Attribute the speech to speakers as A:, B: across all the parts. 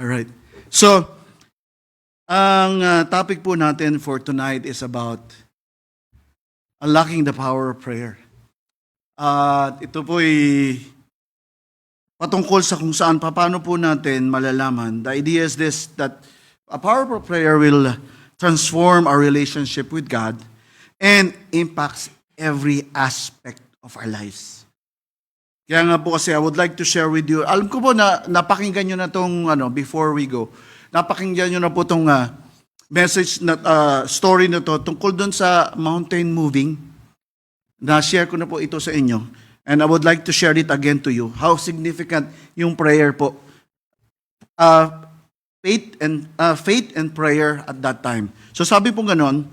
A: Alright. So, ang topic po natin for tonight is about unlocking the power of prayer. At ito po ay patungkol sa kung saan, paano po natin malalaman. The idea is this, that a powerful prayer will transform our relationship with God and impacts every aspect of our lives. Kaya nga po kasi I would like to share with you, alam ko po na napakinggan nyo na itong, before we go, napakinggan nyo na po itong message, na story na to tungkol dun sa mountain moving. Na-share ko na po ito sa inyo. And I would like to share it again to you. How significant yung prayer po. Faith and prayer at that time. So sabi po ganon,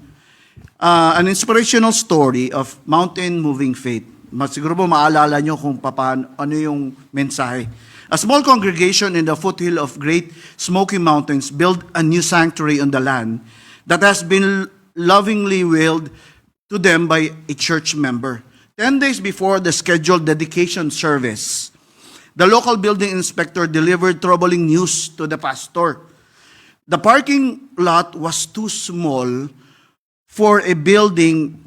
A: an inspirational story of mountain moving faith. Siguro po maalala nyo kung paano, ano yung mensahe. A small congregation in the foothill of Great Smoky Mountains built a new sanctuary on the land that has been lovingly willed to them by a church member. 10 days before the scheduled dedication service, the local building inspector delivered troubling news to the pastor. The parking lot was too small for a building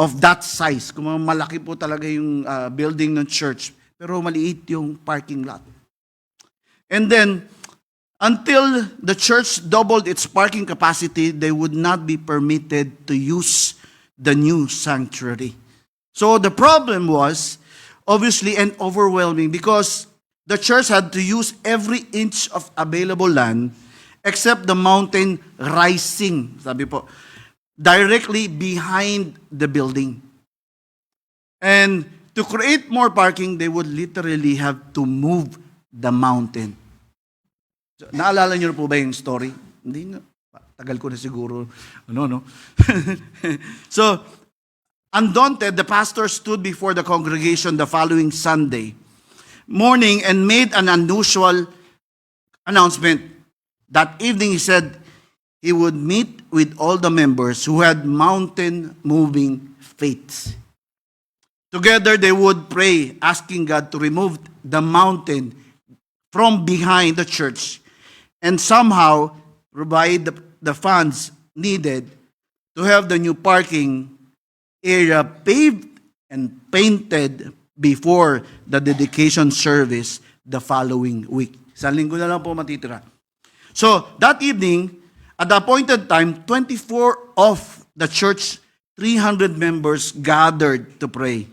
A: of that size. Kung malaki po talaga yung building ng church, pero maliit yung parking lot. And then, until the church doubled its parking capacity, they would not be permitted to use the new sanctuary. So the problem was, obviously, and overwhelming because the church had to use every inch of available land except the mountain rising, sabi po, directly behind the building. And to create more parking, they would literally have to move the mountain. So, naalala niyo na po ba yung story? Hindi nga. Tagal ko na siguro. So, undaunted, the pastor stood before the congregation the following Sunday morning and made an unusual announcement. That evening, he said he would meet with all the members who had mountain-moving faith. Together, they would pray, asking God to remove the mountain from behind the church and somehow provide the funds needed to have the new parking area paved and painted before the dedication service the following week. Isang linggo na lang po matitira. So, that evening, at the appointed time, 24 of the church 300 members gathered to pray.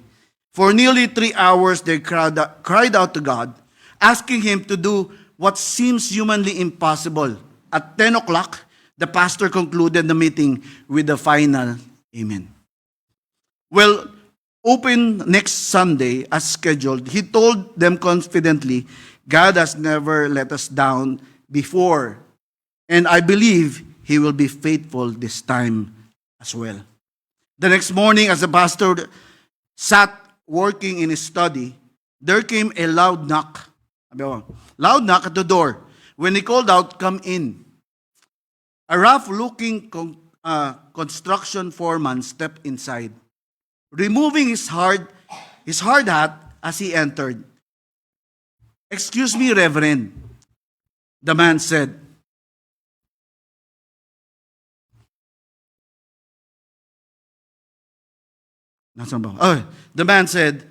A: For nearly 3 hours, they cried out to God, asking Him to do what seems humanly impossible. At 10 o'clock, the pastor concluded the meeting with the final Amen. Well, open next Sunday as scheduled, he told them confidently, God has never let us down before, and I believe He will be faithful this time as well. The next morning, as the pastor sat working in his study, there came a loud knock. Loud knock at the door. When he called out, "Come in." A rough-looking construction foreman stepped inside, removing his hard hat as he entered. "Excuse me, Reverend," the man said. The man said,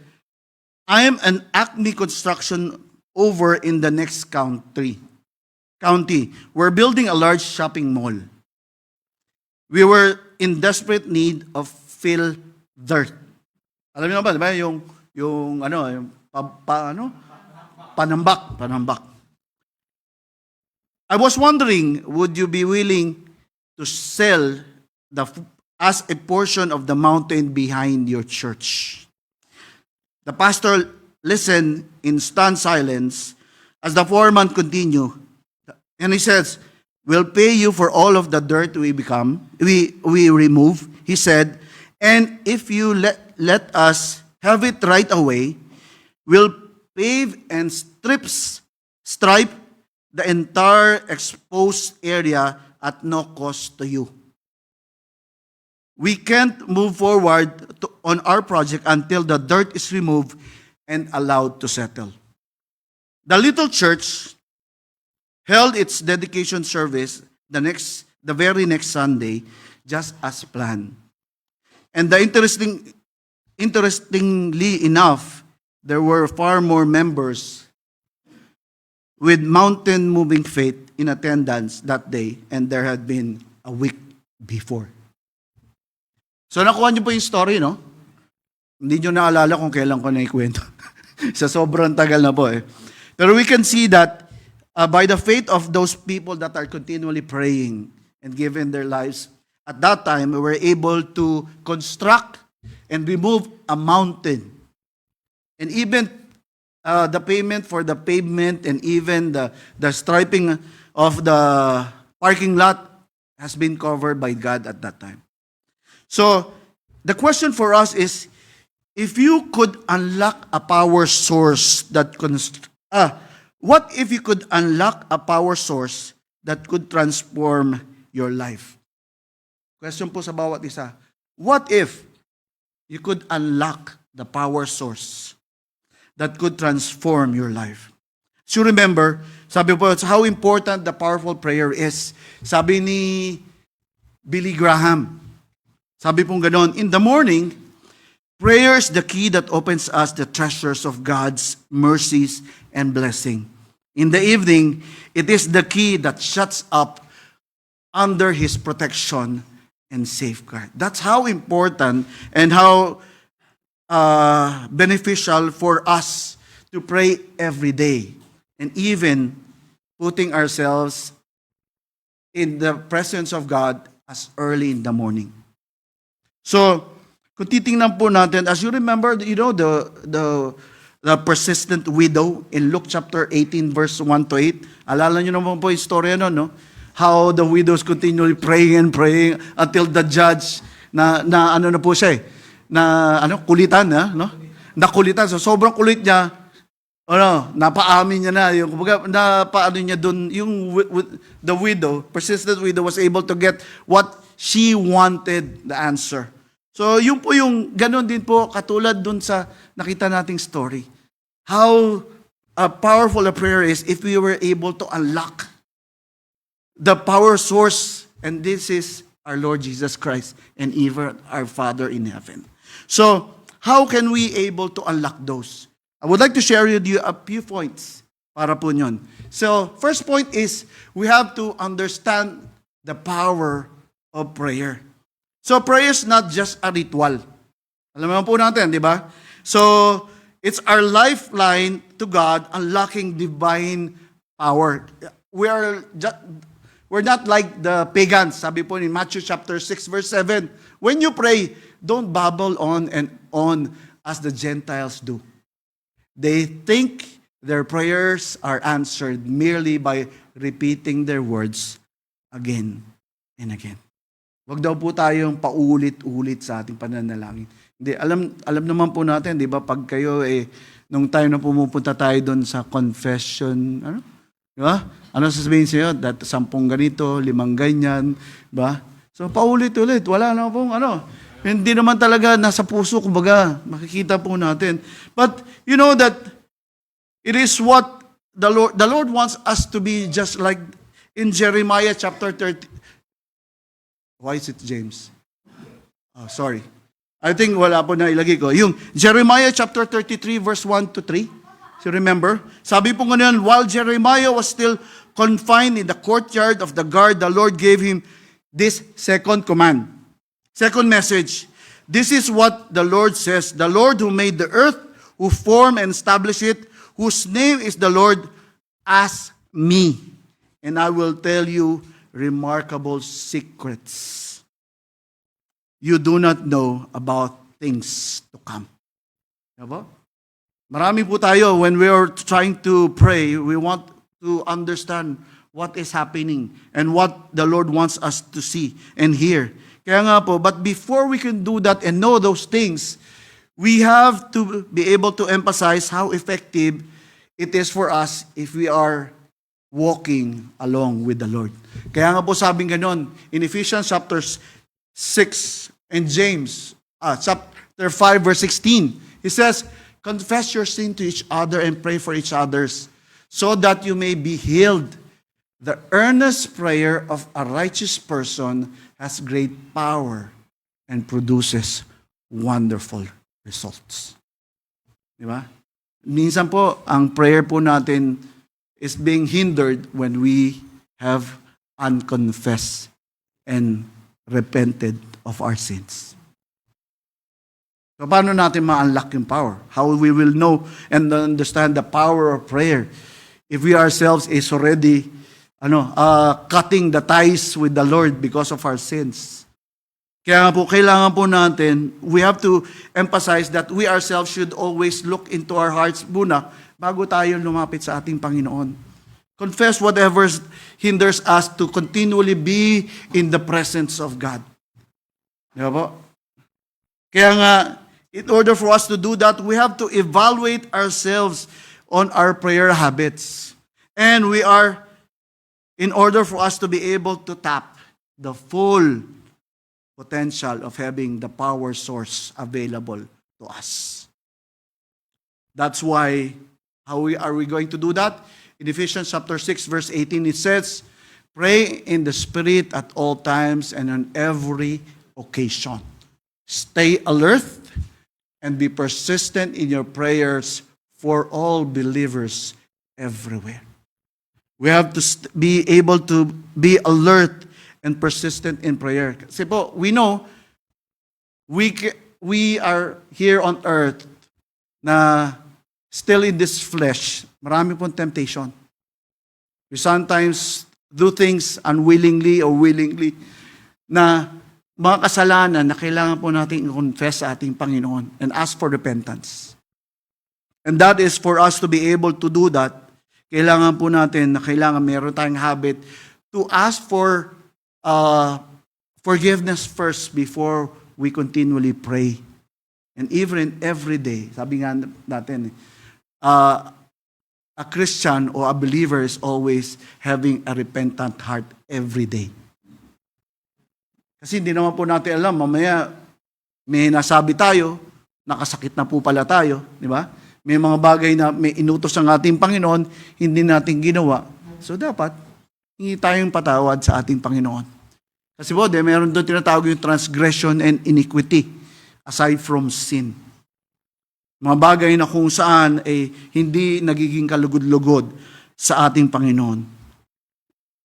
A: "I am an Acme Construction over in the next county. We're building a large shopping mall. We were in desperate need of fill dirt." Alam niyo ba, di ba, yung panambak. "I was wondering, would you be willing to sell as a portion of the mountain behind your church?" The pastor listened in stunned silence as the foreman continued. And he says, "We'll pay you for all of the dirt we remove," he said, "and if you let us have it right away, we'll pave and stripe the entire exposed area at no cost to you. We can't move forward on our project until the dirt is removed and allowed to settle." The little church held its dedication service the very next Sunday, just as planned. And interestingly enough, there were far more members with mountain moving faith in attendance that day, and there had been a week before. So nakuha niyo po yung story, no? Hindi niyo naalala kung kailan ko na ikwento. Sa sobrang tagal na po eh. Pero we can see that by the faith of those people that are continually praying and giving their lives, at that time, we were able to construct and remove a mountain. And even the payment for the pavement and even the striping of the parking lot has been covered by God at that time. So, the question for us is, if you could unlock a power source what if you could unlock a power source that could transform your life? Question po sa bawat isa. What if you could unlock the power source that could transform your life? So remember, sabi po, how important the powerful prayer is. Sabi ni Billy Graham, sabi pong ganon, in the morning, prayer is the key that opens us the treasures of God's mercies and blessing. In the evening, it is the key that shuts up under His protection and safeguard. That's how important and how beneficial for us to pray every day, and even putting ourselves in the presence of God as early in the morning. So, kung titingnan po natin, as you remember, the persistent widow in Luke chapter 18, verse 1 to 8. Alala nyo naman po yung story no? How the widows continually praying and praying until the judge na ano na po siya kulitan no? Nakulitan. So sobrang kulit niya, napaamin niya na yung napaano niya doon yung the widow, persistent widow was able to get what she wanted, the answer. So yun po yung ganun din po katulad doon sa nakita nating story. How powerful a prayer is if we were able to unlock the power source, and this is our Lord Jesus Christ and even our Father in heaven. So, how can we able to unlock those? I would like to share with you a few points para po nyon. So, first point is, we have to understand the power of prayer. So, prayer is not just a ritual. Alam mo po natin, di ba? So, it's our lifeline to God, unlocking divine power. We're not like the pagans. Sabi po in Matthew chapter 6, verse 7. When you pray, don't babble on and on as the Gentiles do. They think their prayers are answered merely by repeating their words again and again. Wag daw po tayong paulit-ulit sa ating pananalangin. Hindi, alam naman po natin, di ba, pag kayo nung time na pumupunta tayo doon sa confession, di ba? Ano sasabihin sa'yo? 10 ganito, 5 ganyan, ba? So, paulit-ulit, wala na pong hindi naman talaga nasa puso, kumbaga, makikita po natin. But, you know that it is what the Lord wants us to be just like in Jeremiah chapter 30. Why is it James? Oh, sorry. I think wala po na ilagay ko. Yung Jeremiah chapter 33 verse 1 to 3. So remember, sabi po ngayon, while Jeremiah was still confined in the courtyard of the guard, the Lord gave him this second command. Second message. This is what the Lord says. The Lord who made the earth, who formed and established it, whose name is the Lord, ask me, and I will tell you remarkable secrets you do not know about things to come. Diba? Marami po tayo, when we are trying to pray, we want to understand what is happening and what the Lord wants us to see and hear. Kaya nga po, but before we can do that and know those things, we have to be able to emphasize how effective it is for us if we are walking along with the Lord. Kaya nga po sabing ganon, in Ephesians chapter 6 and James, chapter 5 verse 16, he says, confess your sin to each other and pray for each others so that you may be healed. The earnest prayer of a righteous person has great power and produces wonderful results. Di ba? Minsan po, ang prayer po natin is being hindered when we have unconfessed and repented of our sins. So paano natin ma-unlock yung power? How we will know and understand the power of prayer if we ourselves is already cutting the ties with the Lord because of our sins. Kaya nga po, kailangan po natin, we have to emphasize that we ourselves should always look into our hearts muna bago tayo lumapit sa ating Panginoon. Confess whatever hinders us to continually be in the presence of God. Di ba po? Kaya nga, in order for us to do that, we have to evaluate ourselves on our prayer habits. And in order for us to be able to tap the full potential of having the power source available to us. That's why, are we going to do that? In Ephesians chapter 6, verse 18, it says, pray in the Spirit at all times and on every occasion. Stay alert and be persistent in your prayers for all believers everywhere. We have to be able to be alert and persistent in prayer. Kasi po, we know, we are here on earth na still in this flesh. Marami pong temptation. We sometimes do things unwillingly or willingly na mga kasalanan na kailangan po natin i-confess sa ating Panginoon and ask for repentance. And that is for us to be able to do that. Kailangan po natin na meron tayong habit to ask for forgiveness first before we continually pray. And even every day, sabi nga natin, a Christian or a believer is always having a repentant heart every day. Kasi hindi naman po natin alam, mamaya may nasabi tayo, nakasakit na po pala tayo, di ba? May mga bagay na may inutos ang ating Panginoon, hindi natin ginawa. So dapat, hingi tayong patawad sa ating Panginoon. Kasi po, meron doon tinatawag yung transgression and iniquity aside from sin. Mga bagay na kung saan hindi nagiging kalugod-lugod sa ating Panginoon.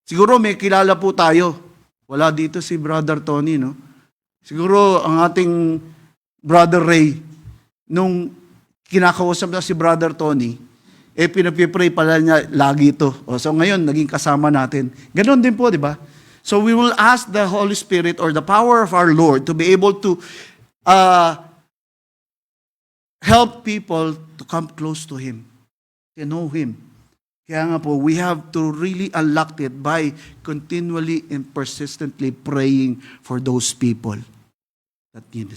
A: Siguro may kilala po tayo. Wala dito si Brother Tony, no? Siguro ang ating Brother Ray, nung kinakausap na si Brother Tony, pinapipray pala niya lagi ito. So ngayon, naging kasama natin. Ganon din po, di ba? So we will ask the Holy Spirit or the power of our Lord to be able to help people to come close to Him, to know Him. Kaya nga po, we have to really unlock it by continually and persistently praying for those people that need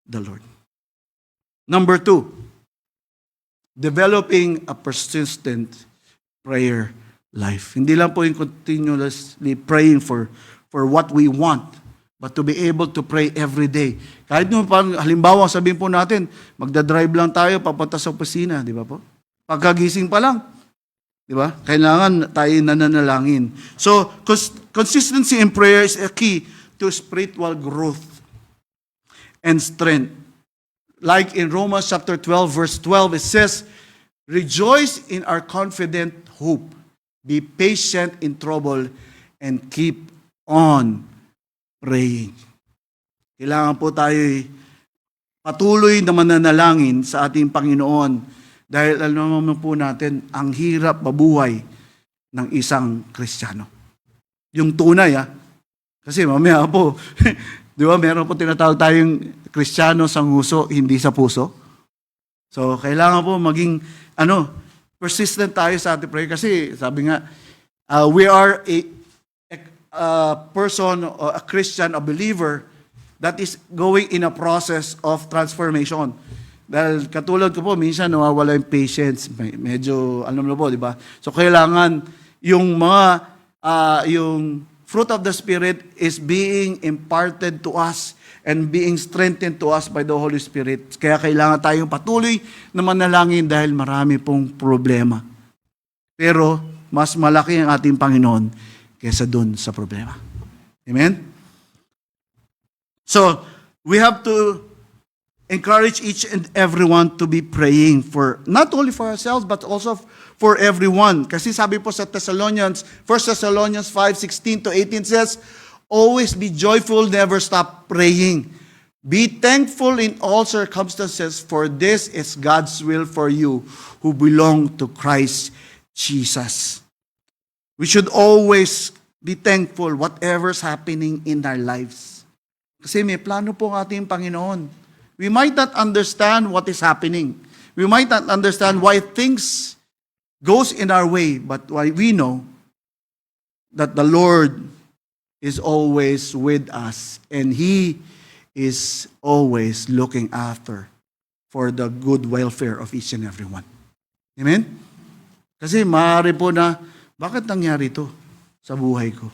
A: the Lord. Number 2, developing a persistent prayer life. Hindi lang po yung continuously praying for what we want, but to be able to pray every day. Kahit nung halimbawa, sabihin po natin, magdadrive lang tayo papunta sa opisina, di ba po? Pagkagising pa lang, di ba? Kailangan tayo nananalangin. So, consistency in prayer is a key to spiritual growth and strength. Like in Romans chapter 12, verse 12, it says, rejoice in our confident hope. Be patient in trouble and keep on praying. Kailangan po tayo patuloy na mananalangin sa ating Panginoon dahil alam naman po natin ang hirap mabuhay ng isang Kristiyano. Yung tunay, kasi mamaya po, di ba, meron po tinatawag tayong Kristiyano sa nguso, hindi sa puso. So, kailangan po maging, persistent tayo sa ating prayer. Kasi, sabi nga, we are a person, a Christian, a believer, that is going in a process of transformation. Dahil katulad ko po, minsan nawawala yung patience. Medyo, alam mo po, di ba? So, kailangan yung yung fruit of the Spirit is being imparted to us and being strengthened to us by the Holy Spirit. Kaya kailangan tayong patuloy na manalangin dahil marami pong problema. Pero mas malaki ang ating Panginoon kaysa dun sa problema. Amen? So, we have to encourage each and everyone to be praying for, not only for ourselves, but also for everyone. Kasi sabi po sa Thessalonians, 1 Thessalonians 5:16-18 says, always be joyful, never stop praying. Be thankful in all circumstances, for this is God's will for you who belong to Christ Jesus. We should always be thankful whatever's happening in our lives. Kasi may plano po ang ating Panginoon. We might not understand what is happening. We might not understand why things goes in our way, but why we know that the Lord is always with us and He is always looking after for the good welfare of each and every one. Amen? Kasi maaari po na, bakit nangyari ito sa buhay ko?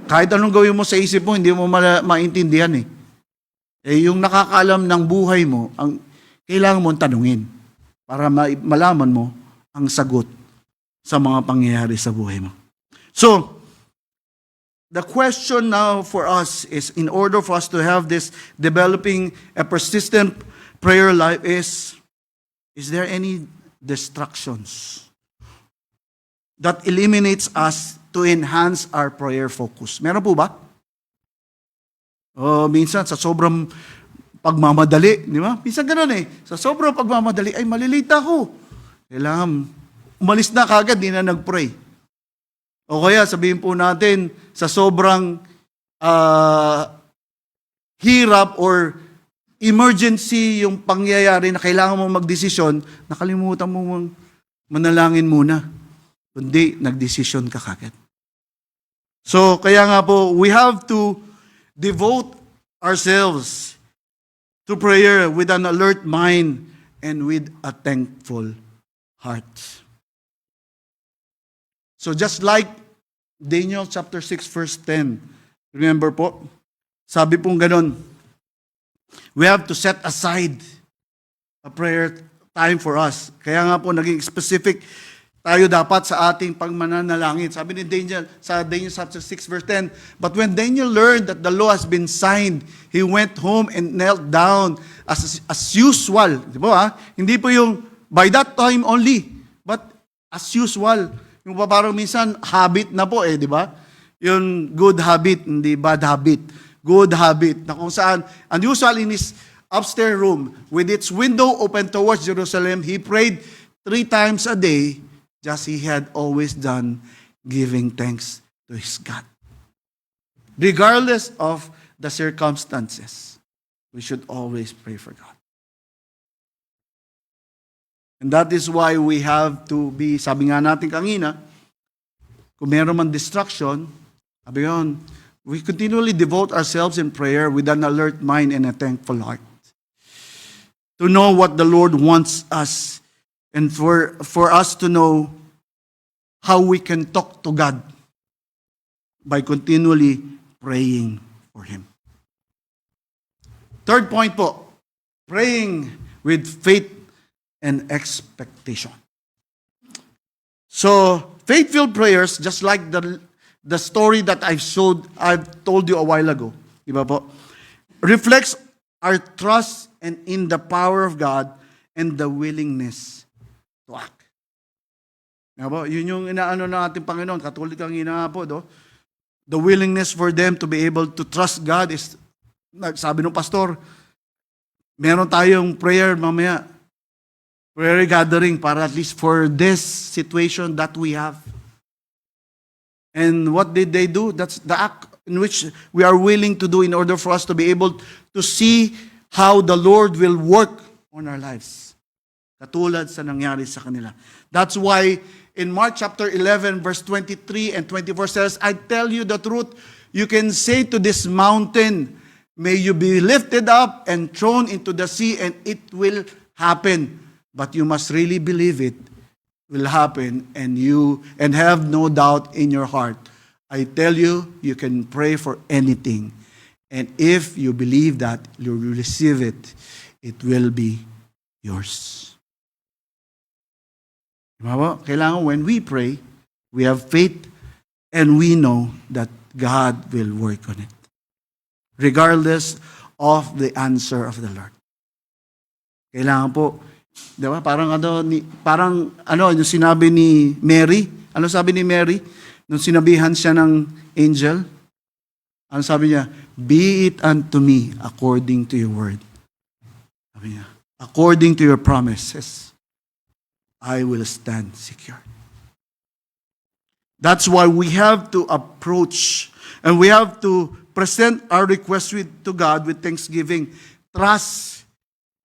A: Kahit anong gawin mo sa isip mo, hindi mo maintindihan eh. Yung nakakaalam ng buhay mo, ang kailangan mong tanungin para malaman mo ang sagot sa mga pangyayari sa buhay mo. So, the question now for us is, in order for us to have this developing a persistent prayer life is there any distractions that eliminates us to enhance our prayer focus? Meron po ba? Minsan sa sobrang pagmamadali, di ba? Minsan gano'n eh. Sa sobrang pagmamadali, ay malilita ako. Kailangan, umalis na kagad, di na nag-pray. O kaya sabihin po natin, sa sobrang hirap or emergency yung pangyayari na kailangan mo magdesisyon, nakalimutan mo manalangin muna. Kundi, nagdesisyon ka kagad. So, kaya nga po, we have to devote ourselves to prayer with an alert mind and with a thankful heart. So just like Daniel chapter 6 verse 10, remember po, sabi pong ganon, we have to set aside a prayer time for us. Kaya nga po naging specific tayo dapat sa ating pagmananalangin. Sabi ni Daniel, sa Daniel chapter 6 verse 10, but when Daniel learned that the law has been signed, he went home and knelt down as usual. Di ba? Hindi po yung by that time only, but as usual. Yung parang minsan habit na po di ba? Yung good habit, hindi bad habit. Good habit, na kung saan, unusual in his upstairs room, with its window open towards Jerusalem, he prayed 3 times a day, just he had always done, giving thanks to his God. Regardless of the circumstances, we should always pray for God. And that is why we have to be, sabi nga natin kanina, kung meron man distraction, sabi yun, we continually devote ourselves in prayer with an alert mind and a thankful heart. To know what the Lord wants us, and for us to know how we can talk to God by continually praying for Him. Third point po, praying with faith and expectation. So, faith-filled prayers, just like the story that I've told you a while ago, di ba po? Reflects our trust and in the power of God and the willingness to act. Yun yung inaano na ating Panginoon, katulad kang ina po, the willingness for them to be able to trust God is, sabi ng pastor, meron tayong prayer mamaya, prayer gathering para at least for this situation that we have. And what did they do? That's the act in which we are willing to do in order for us to be able to see how the Lord will work on our lives. Katulad sa nangyari sa kanila. That's why in Mark chapter 11 verse 23 and 24 says, I tell you the truth, you can say to this mountain, may you be lifted up and thrown into the sea, and it will happen. But you must really believe it will happen, and have no doubt in your heart. I tell you, you can pray for anything. And if you believe that, you will receive it. It will be yours. Kailangan when we pray, We have faith, and we know that God will work on it, regardless of the answer of the Lord. Kailangan po, di ba? Parang yung sinabi ni Mary. Ano sabi ni Mary? Nung sinabihan siya ng angel, ano sabi niya? Be it unto me according to your word. Sabi niya, according to your promises, I will stand secure. That's why we have to approach and we have to present our request to God with thanksgiving. Trust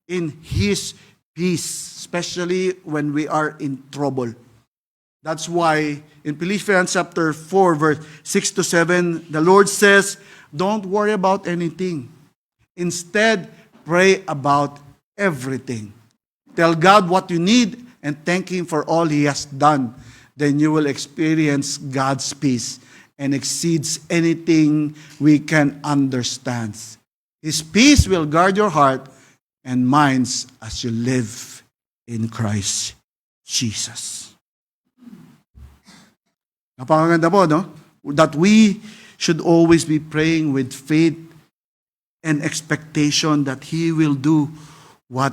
A: in His peace, especially when we are in trouble. That's why in Philippians chapter 4, verse 6 to 7, the Lord says, don't worry about anything. Instead, pray about everything. Tell God what you need and thank Him for all He has done. Then you will experience God's peace and exceeds anything we can understand. His peace will guard your heart and minds as you live in Christ Jesus. Napakaganda po, no? That we should always be praying with faith and expectation that He will do what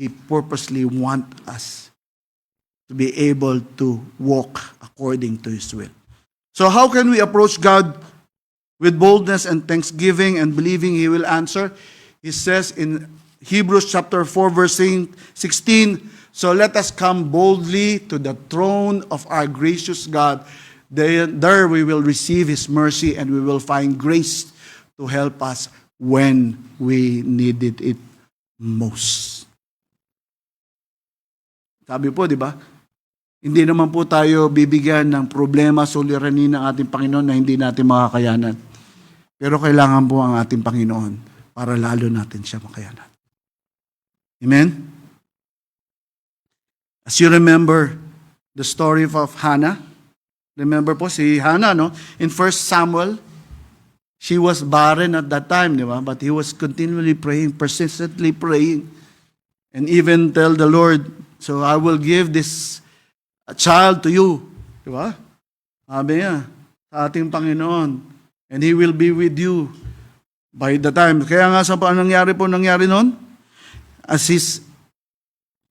A: He purposely wants us to be able to walk according to His will. So how can we approach God with boldness and thanksgiving and believing He will answer? He says in Hebrews chapter 4, verse 16, so let us come boldly to the throne of our gracious God. There we will receive His mercy and we will find grace to help us when we needed it most. Sabi po, di ba? Hindi naman po tayo bibigyan ng problema, suliranin ng ating Panginoon na hindi natin makakayanan. Pero kailangan po ang ating Panginoon para lalo natin siya makayanan. Amen? As you remember the story of Hannah, remember po si Hannah, no? In 1 Samuel, she was barren at that time, di ba? But he was continually praying, persistently praying, and even tell the Lord, so I will give this child to you. Di ba? Sabi niya, sa ating Panginoon, and He will be with you by the time. Kaya nga sa nangyari noon? As he's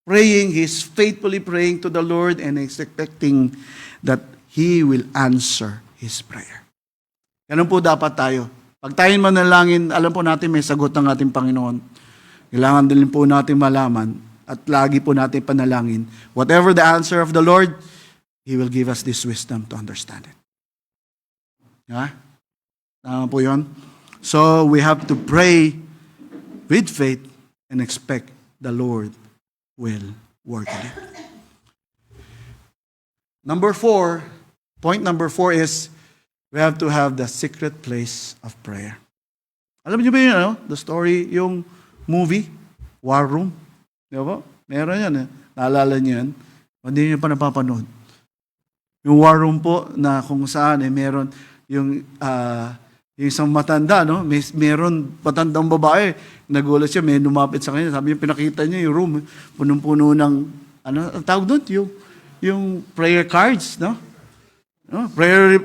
A: praying, he's faithfully praying to the Lord and expecting that He will answer his prayer. Ganun po dapat tayo. Pag tayo manalangin, alam po natin may sagot ng ating Panginoon. Kailangan din po natin malaman at lagi po natin panalangin. Whatever the answer of the Lord, He will give us this wisdom to understand it. Ha? Tama po yun? So, we have to pray with faith and expect the Lord will work in it. Point number 4 is we have to have the secret place of prayer. Alam niyo ba yun, the story, yung movie, War Room? Di ba? Meron yan. Naalala niyo yan? Hindi niyo pa napapanood. Yung War Room po na kung saan meron yung isang matanda, no? Meron matandang babae, nagulat siya, may lumapit sa kanya. Sabi niya, pinakita niya yung room, punong-puno ng, ang tawag doon? Yung prayer cards, no? Prayer,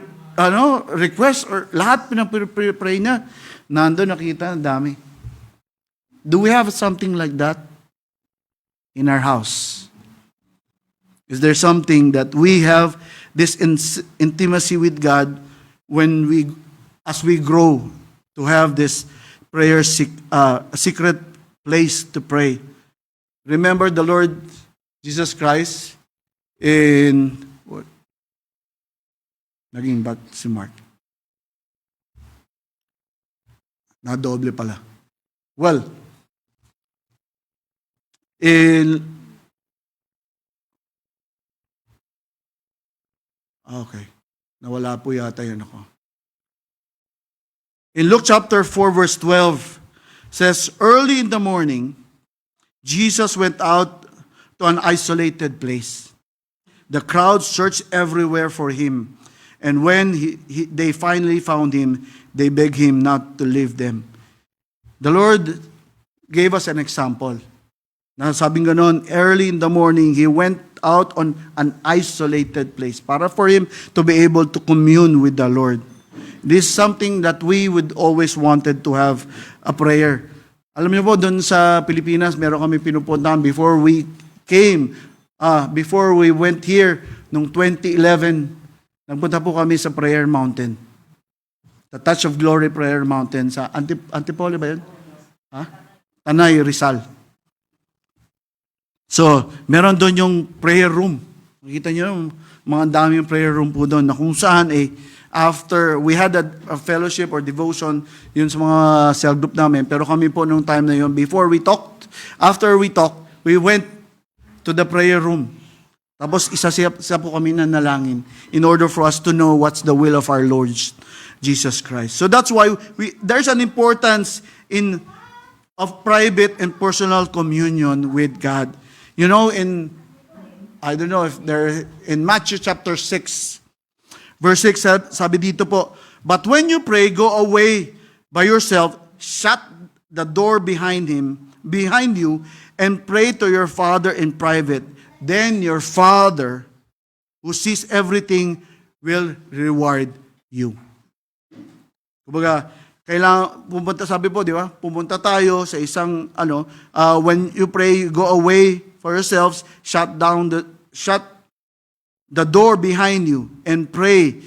A: request, or lahat pinapray na, nandun nakita, ang dami. Do we have something like that in our house? Is there something that we have this intimacy with God when as we grow to have this prayer secret place to pray? Remember the Lord Jesus Christ in naging back si Mark. Nadoble pala. Well, okay. Nawala po yata yun ako. In Luke chapter 4 verse 12 says, early in the morning, Jesus went out to an isolated place. The crowd searched everywhere for Him. And when they finally found Him, they begged Him not to leave them. The Lord gave us an example. Na sabing ganon, early in the morning, He went out on an isolated place para for him to be able to commune with the Lord. This is something that we would always wanted to have a prayer. Alam niyo po, doon sa Pilipinas, meron kami pinupuntahan before we went here, noong 2011, nagpunta po kami sa Prayer Mountain. The Touch of Glory Prayer Mountain sa Antipolo ba yun? Tanay, Rizal. So, meron doon yung prayer room. Makita niyo, mga daming prayer room po doon na kung saan after we had a fellowship or devotion yun sa mga cell group namin, pero kami po nung time na yun, after we talked, we went to the prayer room. Tapos isa po kami nanalangin in order for us to know what's the will of our Lord Jesus Christ. So that's why there's an importance of private and personal communion with God. You know, I don't know if in Matthew chapter 6, verse 6, sabi dito po, but when you pray, go away by yourself, shut the door behind you, and pray to your Father in private. Then your Father, who sees everything, will reward you. Kumbaga, kailangan sabi po, di ba? Pumunta tayo sa isang when you pray, go away for yourselves, shut the door behind you and pray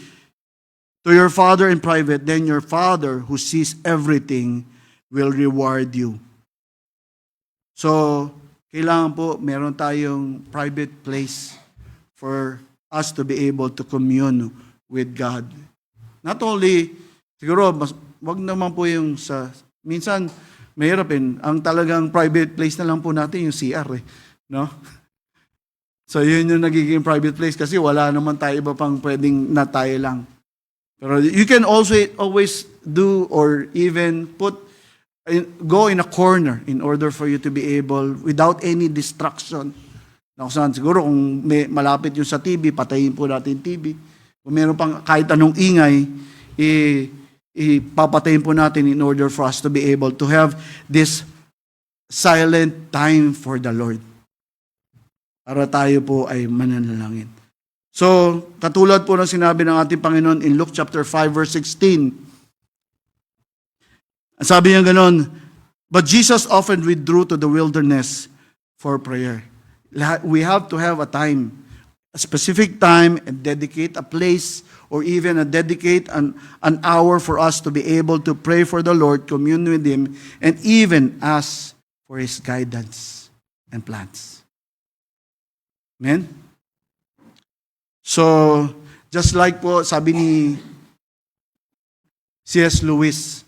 A: to your Father in private. Then your Father, who sees everything, will reward you. So, kailangan po meron tayong private place for us to be able to commune with God. Not only, siguro, wag naman po yung minsan, mahirap ang talagang private place na lang po natin yung CR no? So, yun yung nagiging private place kasi wala naman tayo iba pang pwedeng na tayo lang. Pero you can also always do or even go in a corner in order for you to be able, without any distraction. Siguro kung malapit yung sa TV, patayin po natin TV. Kung meron pang kahit anong ingay, ipapatayin po natin in order for us to be able to have this silent time for the Lord. Para tayo po ay mananalangin. So, katulad po ng sinabi ng ating Panginoon in Luke chapter 5 verse 16, sabi niya ganon, but Jesus often withdrew to the wilderness for prayer. We have to have a time, a specific time, and dedicate a place or even dedicate an hour for us to be able to pray for the Lord, commune with Him, and even ask for His guidance and plans. Amen? So, just like po, sabi ni C.S. Lewis,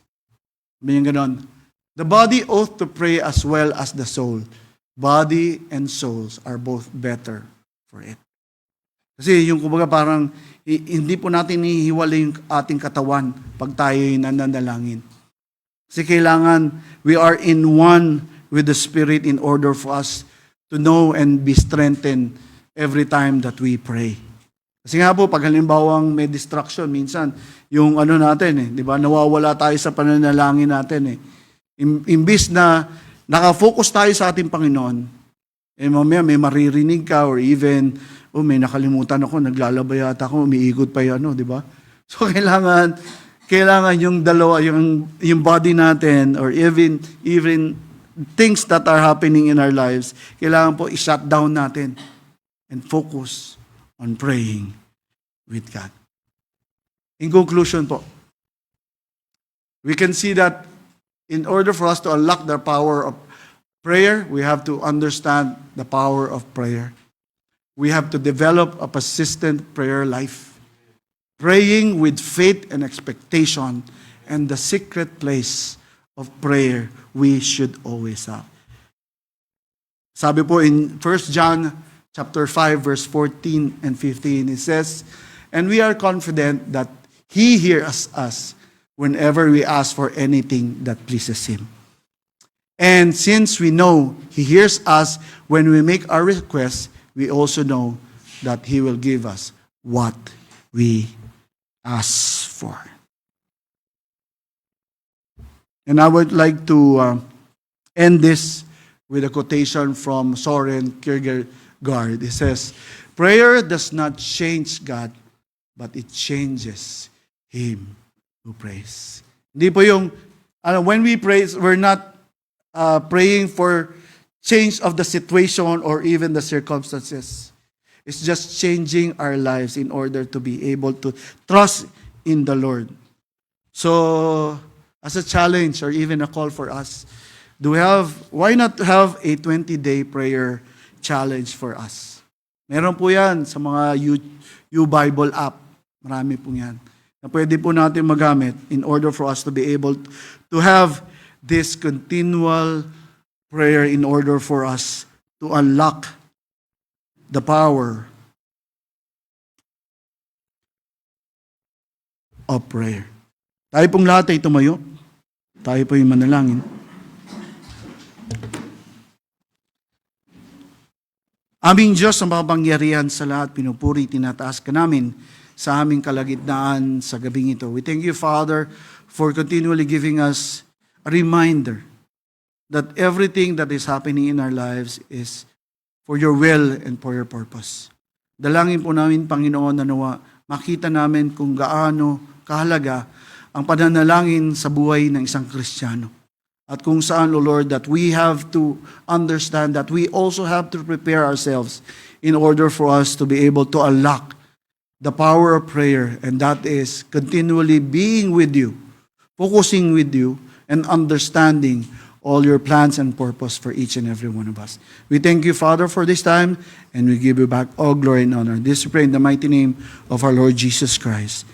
A: sabi niya ganon, the body ought to pray as well as the soul. Body and souls are both better for it. Kasi yung kumbaga parang hindi po natin hihiwalay yung ating katawan pag tayo'y nananalangin. Kasi kailangan we are in one with the Spirit in order for us to know and be strengthened every time that we pray. Kasi nga po, pag halimbawang may distraction, minsan, yung natin di ba, nawawala tayo sa pananalangin natin Imbis na nakafocus tayo sa ating Panginoon, mamaya may maririnig ka or even, may nakalimutan ako, naglalaba yata ako, umiikot pa yun, di ba? So, kailangan yung dalawa, yung body natin or even things that are happening in our lives, kailangan po i-shut down natin and focus on praying with God. In conclusion po, we can see that in order for us to unlock the power of prayer, we have to understand the power of prayer. We have to develop a persistent prayer life, praying with faith and expectation, and the secret place of prayer we should always have. Sabi po in 1 John chapter 5, verse 14 and 15, it says, and we are confident that He hears us whenever we ask for anything that pleases Him. And since we know He hears us when we make our requests, we also know that He will give us what we ask for. And I would like to end this with a quotation from Soren guard. It says, prayer does not change God, but it changes Him who prays. Hindi po yung, when we pray, we're not praying for change of the situation or even the circumstances. It's just changing our lives in order to be able to trust in the Lord. So, as a challenge or even a call for us, why not have a 20-day prayer challenge for us? Meron po yan sa mga U-Bible app. Marami po yan. Na pwede po natin magamit in order for us to be able to have this continual prayer in order for us to unlock the power of prayer. Tayo pong lahat ay tumayo. Tayo po yung manalangin. Aming Diyos, ang makapangyarihan sa lahat, pinupuri, tinataas ka namin sa aming kalagitnaan sa gabing ito. We thank you, Father, for continually giving us a reminder that everything that is happening in our lives is for your will and for your purpose. Dalangin po namin, Panginoon, na nawa makita namin kung gaano kahalaga ang pananalangin sa buhay ng isang Kristiyano. At kung saan, O Lord, that we have to understand that we also have to prepare ourselves in order for us to be able to unlock the power of prayer, and that is continually being with you, focusing with you, and understanding all your plans and purpose for each and every one of us. We thank you, Father, for this time, and we give you back all glory and honor. This we pray in the mighty name of our Lord Jesus Christ.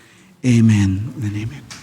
A: Amen and amen.